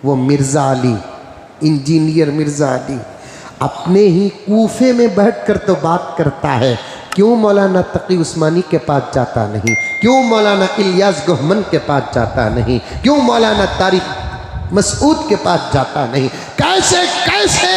वो मिर्ज़ा अली, इंजीनियर मिर्ज़ा अली अपने ही कूफे में बैठकर तो बात करता है, क्यों मौलाना तकी उस्मानी के पास जाता नहीं, क्यों मौलाना इलियास गहमन के पास जाता नहीं, क्यों मौलाना तारिक मसूद के पास जाता नहीं, कैसे कैसे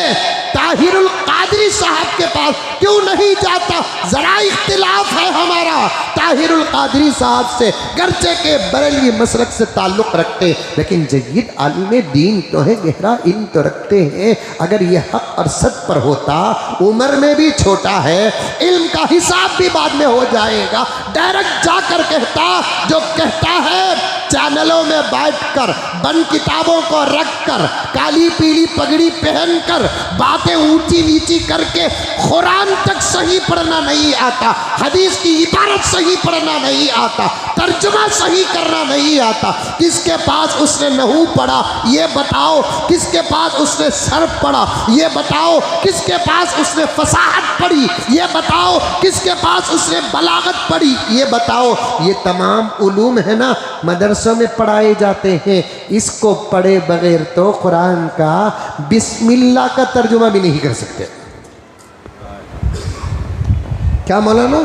ताहिरुल कादरी साहब के पास क्यों नहीं जाता। जरा इख्तिलाफ है हमारा ताहिरुल कादरी साहब से, गर्चे के बरेलवी मसलक से ताल्लुक़ रखते, लेकिन जय्यद आलिम दीन तो है, गहरा इल्म तो रखते हैं। अगर ये हक और सच पर होता, उम्र में भी छोटा है, इल्म का हिसाब भी बाद में हो जाएगा, डायरेक्ट जाकर कहता जो कहता है चैनलों में बैठकर बंद किताबों को रखकर काली पीली पगड़ी पहनकर बातें ऊंची नीची करके कुरान तक सही पढ़ना नहीं आता, हदीस की इबारत सही पढ़ना नहीं आता, तर्जुमा सही करना नहीं आता। किसके पास उसने नहू पढ़ा ये बताओ, किसके पास उसने सर्फ पढ़ा ये बताओ, किसके पास उसने फसाहत पढ़ी ये बताओ, किसके पास उसने बलागत पढ़ी ये बताओ। ये तमाम उलूम है ना मदरसों में पढ़ाए जाते हैं, इसको पढ़े बगैर तो कुरान का बिस्मिल्लाह का तर्जुमा भी नहीं कर सकते। क्या मौलाना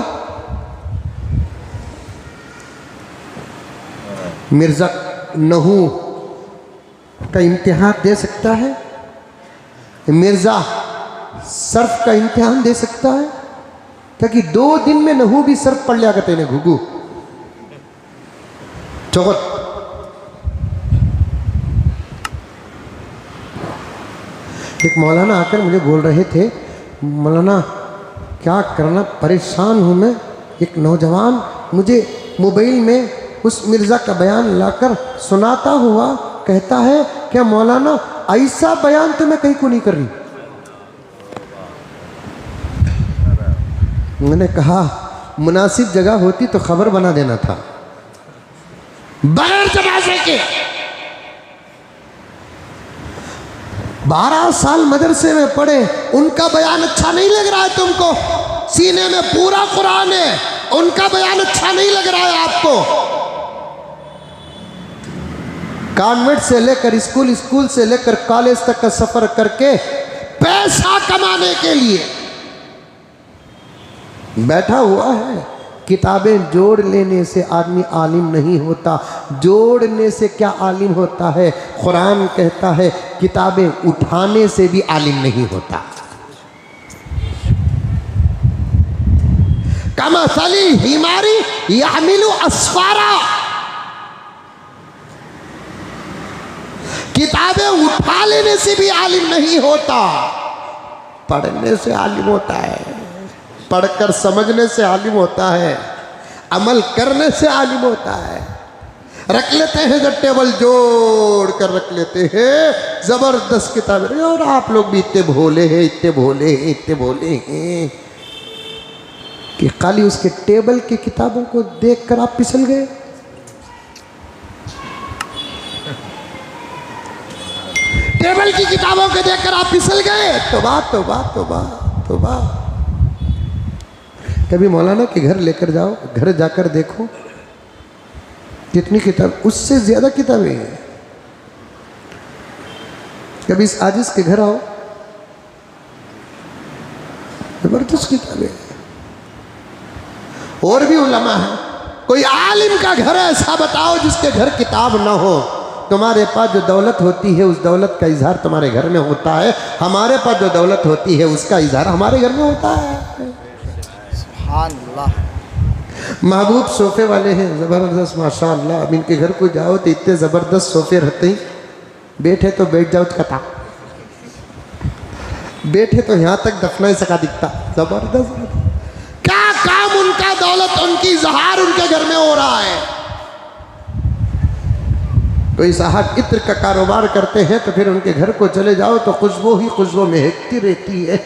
मिर्जा नहू का इम्तिहान दे सकता है, मिर्जा सर्फ का इम्तिहान दे सकता है, ताकि 2 दिन में नहू भी सर्फ पढ़ लिया करते हैं घुघू चौथ। एक मौलाना आकर मुझे बोल रहे थे, मौलाना क्या करना, परेशान हूँ मैं। एक नौजवान मुझे मोबाइल में उस मिर्ज़ा का बयान लाकर सुनाता हुआ कहता है, क्या मौलाना ऐसा बयान तो मैं कहीं को नहीं कर रही। मैंने कहा मुनासिब जगह होती तो खबर बना देना था, बगैर जनाजे के। 12 साल मदरसे में पढ़े, उनका बयान अच्छा नहीं लग रहा है तुमको, सीने में पूरा कुरान है, उनका बयान अच्छा नहीं लग रहा है आपको। कॉन्वेंट से लेकर स्कूल, स्कूल से लेकर कॉलेज तक का सफर करके पैसा कमाने के लिए बैठा हुआ है। किताबें जोड़ लेने से आदमी आलिम नहीं होता, जोड़ने से क्या आलिम होता है। कुरान कहता है किताबें उठाने से भी आलिम नहीं होता। कमसली हिमारी यहमिलु अस्फारा, किताबें उठा लेने से भी आलिम नहीं होता, पढ़ने से आलिम होता है, पढ़कर समझने से आलिम होता है, अमल करने से आलिम होता है। रख लेते हैं जब टेबल जोड़ कर रख लेते हैं जबरदस्त किताबें, और आप लोग भी इतने भोले हैं, इतने भोले हैं, इतने भोले हैं कि खाली उसके टेबल की किताबों को देखकर आप फिसल गए। टेबल की किताबों को देखकर आप फिसल गए। तौबा तौबा तौबा तौबा। कभी मौलाना के घर लेकर जाओ, घर जाकर देखो कितनी किताब, उससे ज्यादा किताबें हैं। कभी इस आजिज के घर आओ, जबरदस्त किताबें। और भी उलमा है, कोई आलिम का घर ऐसा बताओ जिसके घर किताब ना हो। तुम्हारे पास जो दौलत होती है उस दौलत का इजहार तुम्हारे घर में होता है, हमारे पास जो दौलत होती है उसका इजहार हमारे घर में होता है। महबूब सोफे वाले हैं ज़बरदस्त माशाअल्लाह। अब इनके घर को जाओ तो इतने ज़बरदस्त सोफे रहते हैं, बैठे तो बैठ जाओ कता, बैठे तो यहाँ तक दफना ही सका दिखता। ज़बरदस्त क्या काम उनका, दौलत उनकी, इजहार उनके घर में हो रहा है। कोई साहब इत्र का कारोबार करते हैं तो फिर उनके घर को चले जाओ तो खुशबू ही खुशबू महकती रहती है।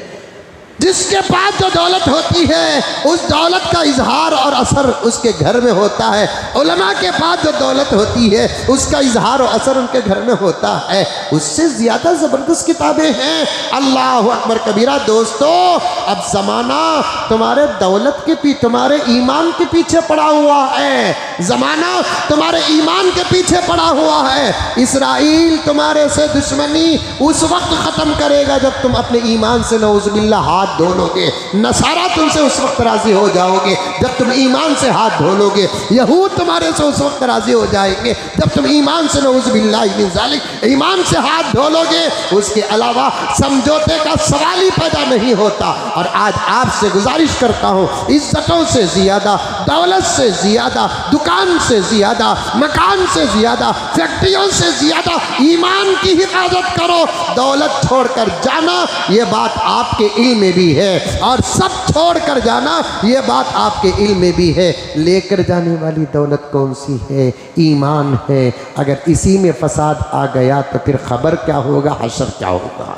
जिसके पास जो दौलत होती है उस दौलत का इजहार और असर उसके घर में होता है। उलमा के पास जो दौलत होती है उसका इजहार और असर उनके घर में होता है। उससे ज़्यादा ज़बरदस्त किताबें हैं। अल्लाह अकबर कबीरा। दोस्तों, अब ज़माना तुम्हारे दौलत के पीछे, तुम्हारे ईमान के पीछे पड़ा हुआ है। ज़माना तुम्हारे ईमान के पीछे पड़ा हुआ है। इसराइल तुम्हारे से दुश्मनी उस वक्त ख़त्म करेगा जब तुम अपने ईमान से नऊज़ुबिल्लाह हाथ धो लोगे। नसारा तुमसे उस वक्त राजी हो जाओगे जब तुम ईमान से हाथ धो लोगे। यहूद तुम्हारे से उस वक्त राजी हो जाएंगे जब तुम ईमान से नऊज़ुबिल्लाह मिन ज़ालिक ईमान से हाथ धो लोगे। उसके अलावा समझौते का सवाल ही पैदा नहीं होता। और आज आपसे गुजारिश करता हूँ, इज्जतों से ज़्यादा, दौलत से ज़्यादा, दुकान से ज़्यादा, मकान से ज़्यादा, फैक्ट्रियों से ज़्यादा ईमान की हिफाजत करो। दौलत छोड़कर जाना ये बात आपके इल्म में भी है, और सब छोड़ कर जाना ये बात आपके इल्म में भी है। लेकर जाने वाली दौलत कौन सी है? ईमान है। अगर इसी में फसाद आ गया तो फिर खबर क्या होगा, हशर क्या होगा।